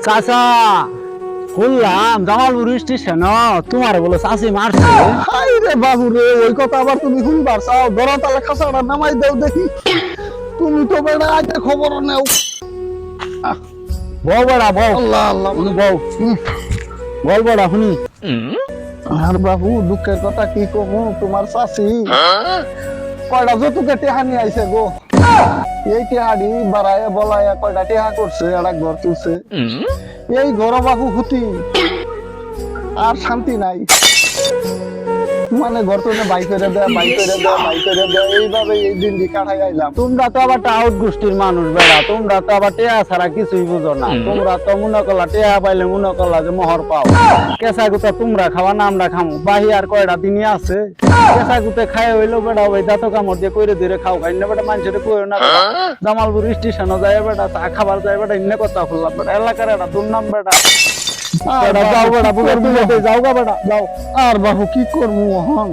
চাচা শুনলাম জামালপুর স্টেশন তোমার বলে চাষি মারছে। হাই রে বাবু রে, ওই কথা আবার তুমি শুনবার চাও? ধরো তাহলে খাসাটা নামাই দাও দেখি। তুমি তো বেড়া আজকে খবর নেও। বউ বেড়া বউ, আল্লাহ আল্লাহ। বউ বল বেড়া শুনি। আর বাবু দুঃখের কথা কি কমু, তোমার চাষি কয়টা যতুকে টেহা নিয়ে আইছে গো। এই টেহাড়ি বাড়ায় বলায় কয়টা টেহা করছে, একটা ঘর তুলছে। এই ঘর বাবু হুতি আর শান্তি নাই। মানে ঘর তুলে বাই করে দেয়, বাই করে দেয়, বাই করে দেয়, এইভাবে এই দিন কাটাই আইলাম। তোমরা তো আবার টাউট গোষ্ঠীর মানুষ বেড়া, তোমরা তো আবার টেয়া ছাড়া কিছুই বুঝো না। তোমরা তো মনে করলা টেয়া পাইলে মনে করলা যে মোহর পাও। কেঁচা গুতা তোমরা খাওয়া না আমরা খামো, বাহি আর কয়টা দিনই আছে। কেঁচা গুতে খাই হইলো বেড়া, ওই দাঁত কামড় দিয়ে কইরে ধরে খাও। খাই না বেটা মানুষের কইও না বেটা। জামালপুর স্টেশনে যায় বেটা, চা খাবার যায় বেটা, ইন্নে কথা ফুললাম বেটা। এলাকার একটা দুর্নাম বেটা। বেটা যাও বেটা, বুকের বিলেতে যাও গা বেটা, যাও। আর বাবু কি করবো এখন?